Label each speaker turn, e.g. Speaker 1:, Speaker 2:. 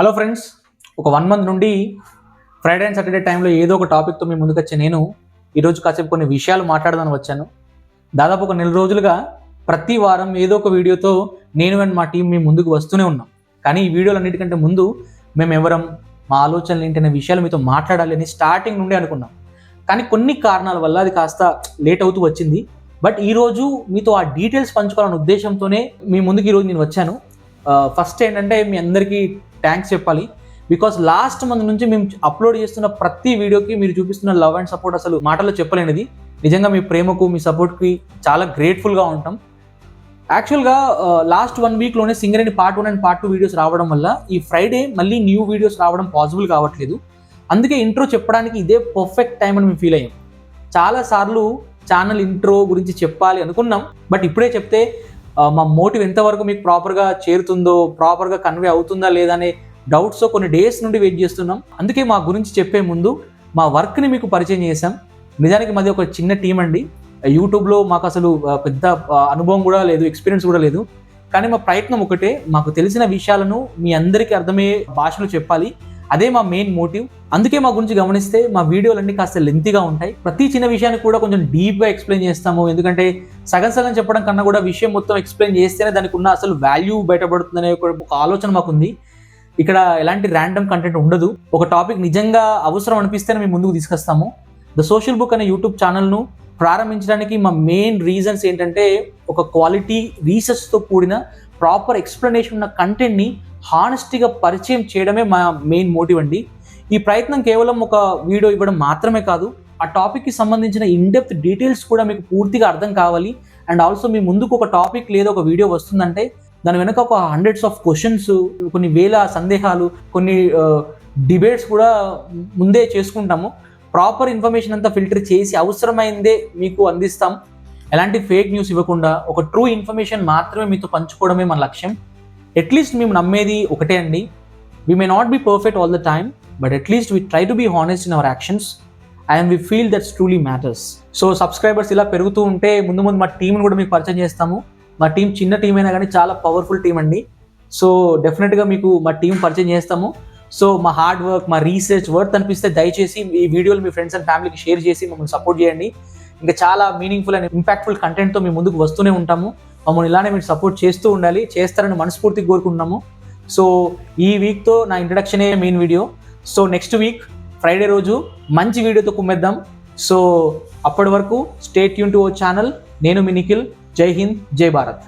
Speaker 1: Hello friends, ఒక 1 month నుండి Friday and Saturday టైంలో ఏదో ఒక టాపిక్తో మీ ముందుకు వచ్చే నేను ఈరోజు కాసేపు కొన్ని విషయాలు మాట్లాడదాని వచ్చాను. దాదాపు ఒక 1 నెల రోజులుగా ప్రతి వారం ఏదో ఒక వీడియోతో నేను అండ్ మా టీం మీ ముందుకు వస్తూనే ఉన్నాం. కానీ ఈ వీడియోలన్నిటికంటే ముందు మేము ఎవరం, మా ఆలోచనలు ఏంటనే విషయాలు మీతో మాట్లాడాలి అని స్టార్టింగ్ నుండి అనుకున్నాం. కానీ కొన్ని కారణాల వల్ల అది కాస్త లేట్ అవుతూ వచ్చింది. బట్ ఈరోజు మీతో ఆ డీటెయిల్స్ పంచుకోవాలనే ఉద్దేశంతోనే మీ ముందుకు ఈరోజు నేను వచ్చాను. ఫస్ట్ ఏంటంటే మీ అందరికీ థ్యాంక్స్ చెప్పాలి. బికాస్ లాస్ట్ మంత్ నుంచి మేము అప్లోడ్ చేస్తున్న ప్రతి వీడియోకి మీరు చూపిస్తున్న లవ్ అండ్ సపోర్ట్ అసలు మాటల్లో చెప్పలేనిది. నిజంగా మీ ప్రేమకు, మీ సపోర్ట్కి చాలా గ్రేట్ఫుల్గా ఉంటాం. యాక్చువల్గా లాస్ట్ 1 వీక్లోనే Singareni part 1 and part 2 videos రావడం వల్ల ఈ ఫ్రైడే మళ్ళీ న్యూ వీడియోస్ రావడం పాసిబుల్ కావట్లేదు. అందుకే ఇంట్రో చెప్పడానికి ఇదే పర్ఫెక్ట్ టైం అని మేము ఫీల్ అయ్యాం. చాలాసార్లు ఛానల్ ఇంట్రో గురించి చెప్పాలి అనుకున్నాం, బట్ ఇప్పుడే చెప్తే మా మోటివ్ ఎంతవరకు మీకు ప్రాపర్గా చేరుతుందో, ప్రాపర్గా కన్వే అవుతుందా లేదా అనే డౌట్స్ కొన్ని డేస్ నుండి వెయిట్ చేస్తున్నాం. అందుకే మా గురించి చెప్పే ముందు మా వర్క్ని మీకు పరిచయం చేశాం. నిజానికి మాది ఒక చిన్న టీం అండి. యూట్యూబ్లో మాకు అసలు పెద్ద అనుభవం కూడా లేదు, ఎక్స్పీరియన్స్ కూడా లేదు. కానీ మా ప్రయత్నం ఒకటే, మాకు తెలిసిన విషయాలను మీ అందరికీ అర్థమయ్యే భాషలో చెప్పాలి. అదే మా మెయిన్ మోటివ్. అందుకే మా గురించి గమనిస్తే మా వీడియోలన్నీ కాస్త లెంతీగా ఉంటాయి. ప్రతి చిన్న విషయాన్ని కూడా కొంచెం డీప్గా ఎక్స్ప్లెయిన్ చేస్తాము. ఎందుకంటే సగం చెప్పడం కన్నా కూడా విషయం మొత్తం ఎక్స్ప్లెయిన్ చేస్తేనే దానికి ఉన్న అసలు వాల్యూ బయటపడుతుందనే ఒక ఆలోచన మాకుంది. ఇక్కడ ఎలాంటి ర్యాండమ్ కంటెంట్ ఉండదు. ఒక టాపిక్ నిజంగా అవసరం అనిపిస్తేనే మేము ముందుకు తీసుకొస్తాము. ద సోషల్ బుక్ అనే యూట్యూబ్ ఛానల్ను ప్రారంభించడానికి మా మెయిన్ రీజన్స్ ఏంటంటే, ఒక క్వాలిటీ రీసెర్చ్తో కూడిన ప్రాపర్ ఎక్స్ప్లెనేషన్ ఉన్న కంటెంట్ని హానెస్టీగా పరిచయం చేయడమే మా మెయిన్ మోటివ్ అండి. ఈ ప్రయత్నం కేవలం ఒక వీడియో ఇవ్వడం మాత్రమే కాదు, ఆ టాపిక్కి సంబంధించిన ఇన్డెప్త్ డీటెయిల్స్ కూడా మీకు పూర్తిగా అర్థం కావాలి. అండ్ ఆల్సో మీ ముందుకు ఒక టాపిక్ లేదా ఒక వీడియో వస్తుందంటే దాని వెనక ఒక హండ్రెడ్స్ ఆఫ్ క్వశ్చన్స్, కొన్ని వేల సందేహాలు, కొన్ని డిబేట్స్ కూడా ముందే చేసుకుంటాము. ప్రాపర్ ఇన్ఫర్మేషన్ అంతా ఫిల్టర్ చేసి అవసరమైందే మీకు అందిస్తాం. ఎలాంటి ఫేక్ న్యూస్ ఇవ్వకుండా ఒక ట్రూ ఇన్ఫర్మేషన్ మాత్రమే మీతో పంచుకోవడమే మన లక్ష్యం. అట్లీస్ట్ మేము నమ్మేది ఒకటే అండి, we may not be perfect all the time, but at least we try to be honest in our actions and we feel that's truly matters. So subscribers ఇలా పెరుగుతూ ఉంటే ముందు మా టీంని కూడా మీకు పరిచయం చేస్తాము. మా టీం చిన్న టీం అయినా కానీ చాలా పవర్ఫుల్ టీం అండి. సో డెఫినెట్గా మీకు మా టీం పరిచయం చేస్తాము. సో మా హార్డ్ వర్క్, మా రీసెర్చ్ వర్త్ అనిపిస్తే దయచేసి ఈ వీడియోలు మీ ఫ్రెండ్స్ అండ్ ఫ్యామిలీకి షేర్ చేసి మమ్మల్ని సపోర్ట్ చేయండి. ఇంకా చాలా మీనింగ్ఫుల్ అండ్ ఇంపాక్ట్ఫుల్ కంటెంట్తో మీ ముందుకు వస్తూనే ఉంటాము. మమ్మల్ని ఇలానే మీరు సపోర్ట్ చేస్తూ ఉండాలి, చేస్తారని మనస్ఫూర్తిగా కోరుకుంటున్నాము. సో ఈ వీక్తో నా ఇంట్రడక్షనే main video. So next week Friday రోజు మంచి వీడియోతో కుమ్మేద్దాం. సో అప్పటి వరకు stay tuned to our channel. నేను మీ నిఖిల్. జై హింద్, జై భారత్.